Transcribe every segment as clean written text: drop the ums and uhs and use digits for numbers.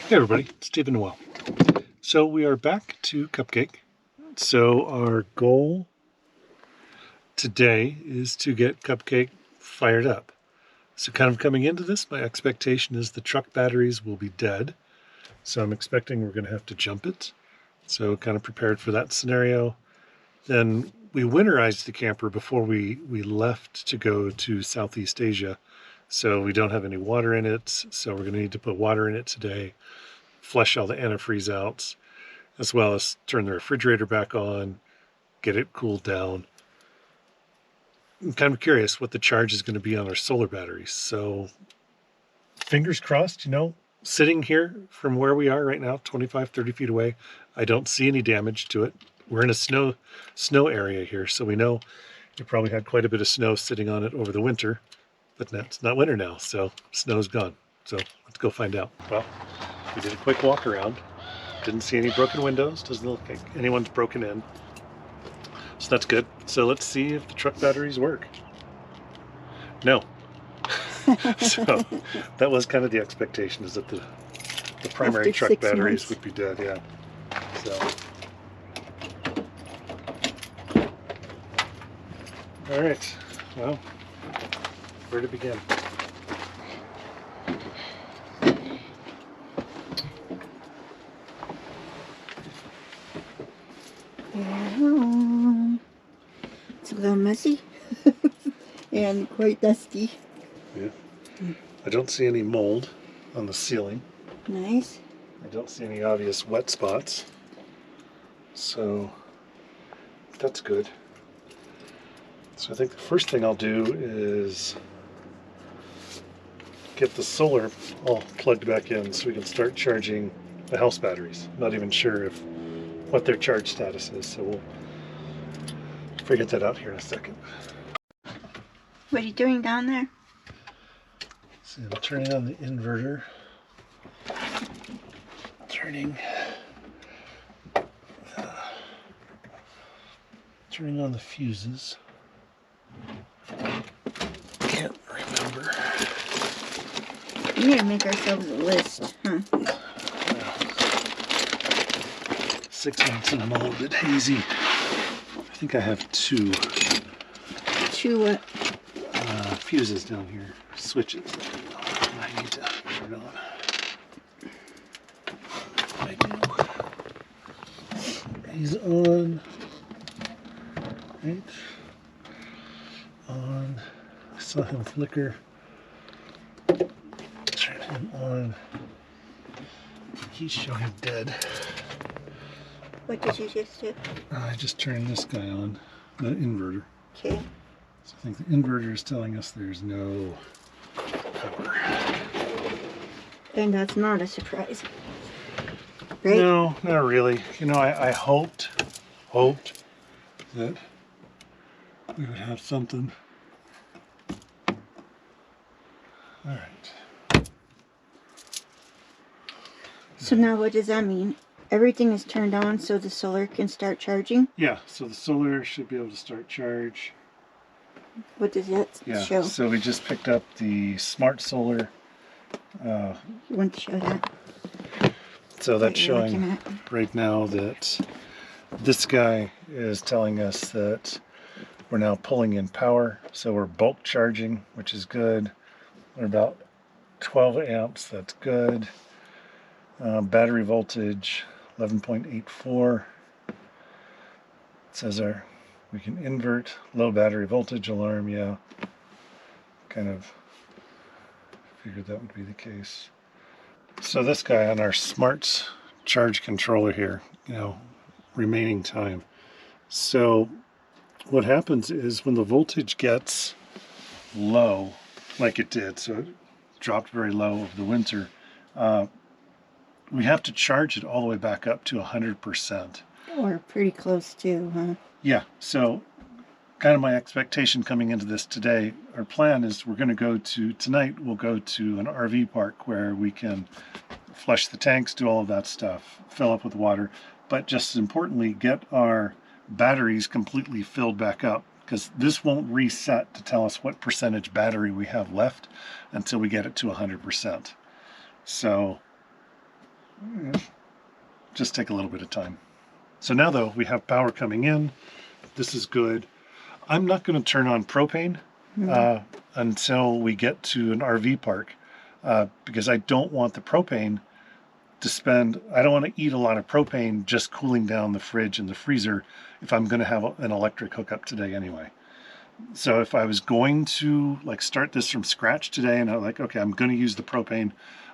Hey everybody, Stephen Noel. So we are back to Cupcake. So our goal today is to get Cupcake fired up. So kind of coming into this, my expectation is the truck batteries will be dead. So I'm expecting we're going to have to jump it. So kind of prepared for that scenario. Then we winterized the camper before we left to go to Southeast Asia. So we don't have any water in it. So we're going to need to put water in it today, flush all the antifreeze out, as well as turn the refrigerator back on, get it cooled down. I'm kind of curious what the charge is going to be on our solar batteries. So fingers crossed, sitting here from where we are right now, 25, 30 feet away, I don't see any damage to it. We're in a snow area here, so we know you probably had quite a bit of snow sitting on it over the winter, but it's not winter now, so snow's gone. So let's go find out. Well, we did a quick walk around. Didn't see any broken windows. Doesn't look like anyone's broken in. So that's good. So let's see if the truck batteries work. No. So that was kind of the expectation, is that the primary truck batteries would be dead. Yeah. So. All right. Well, where to begin? It's a little messy and quite dusty. Yeah. I don't see any mold on the ceiling. Nice. I don't see any obvious wet spots. So that's good. So I think the first thing I'll do is get the solar all plugged back in so we can start charging the house batteries. I'm not even sure what their charge status is, so we'll figure that out here in a second. What are you doing down there? So I'm turning on the inverter. Turning on the fuses. Can't remember. We need to make ourselves a list, huh? 6 months in a molded hazy. I think I have two. Two what? Fuses down here. Switches. I need to turn on. I do. He's on. Right. On. I saw him flicker. Turn him on. He's showing dead. What did you just do? I just turned this guy on, the inverter. Okay. So I think the inverter is telling us there's no power. And that's not a surprise. Right? No, not really. I hoped that we would have something. All right. So now what does that mean? Everything is turned on so the solar can start charging? Yeah, so the solar should be able to start charge. What does that show? So we just picked up the smart solar. You want to show that? So that's showing right now that this guy is telling us that we're now pulling in power. So we're bulk charging, which is good. We're about 12 amps, that's good. Battery voltage 11.84. It says we can invert low battery voltage alarm. Yeah, kind of figured that would be the case. So this guy on our smart charge controller here, remaining time. So what happens is when the voltage gets low, like it did, so it dropped very low over the winter, we have to charge it all the way back up to 100%. Or pretty close to, huh? Yeah, so kind of my expectation coming into this today, our plan is we're going to go to, tonight we'll go to an RV park where we can flush the tanks, do all of that stuff, fill up with water, but just as importantly, get our batteries completely filled back up, because this won't reset to tell us what percentage battery we have left until we get it to 100%. So just take a little bit of time. So now though, we have power coming in. This is good. I'm not going to turn on propane until we get to an RV park because I don't want the propane to spend, I don't want to eat a lot of propane just cooling down the fridge and the freezer if I'm going to have an electric hookup today anyway. So if I was going to like start this from scratch today and I'm like, okay, I'm going to use the propane,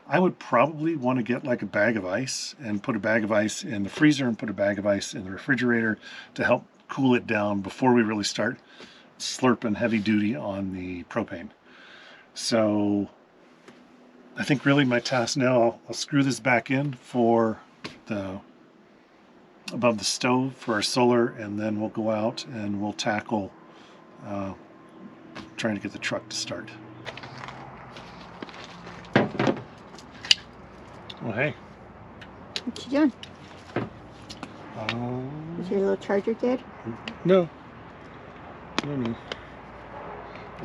I would probably want to get like a bag of ice and put a bag of ice in the freezer and put a bag of ice in the refrigerator to help cool it down before we really start slurping heavy duty on the propane. So I think really my task now, I'll screw this back in for the above the stove for our solar, and then we'll go out and we'll tackle trying to get the truck to start. Well, hey. What you doing? Is your little charger dead? No. No.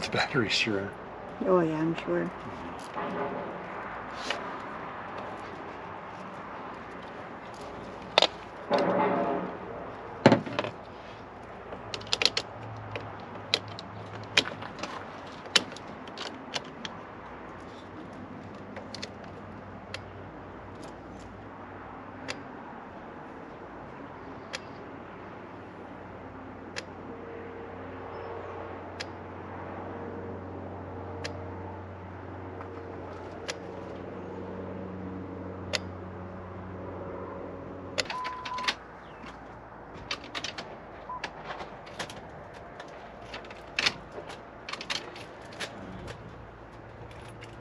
The battery's sure. Oh yeah, I'm sure.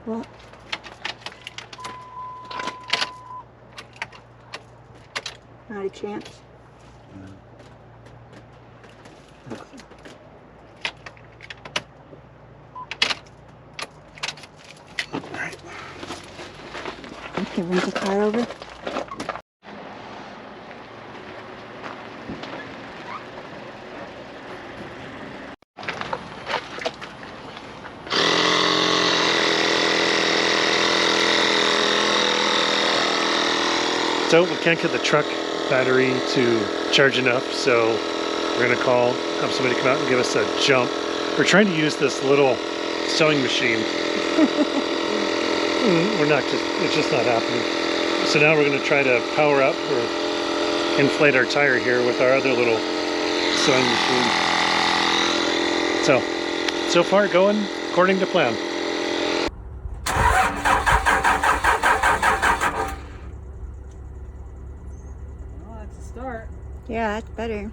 What? Not a chance. Alright. Okay, run the car over. So we can't get the truck battery to charge enough, so we're going to have somebody come out and give us a jump. We're trying to use this little sewing machine. It's just not happening. So now we're going to try to power up or inflate our tire here with our other little sewing machine. So far going according to plan. Well, that's a start. Yeah, that's better.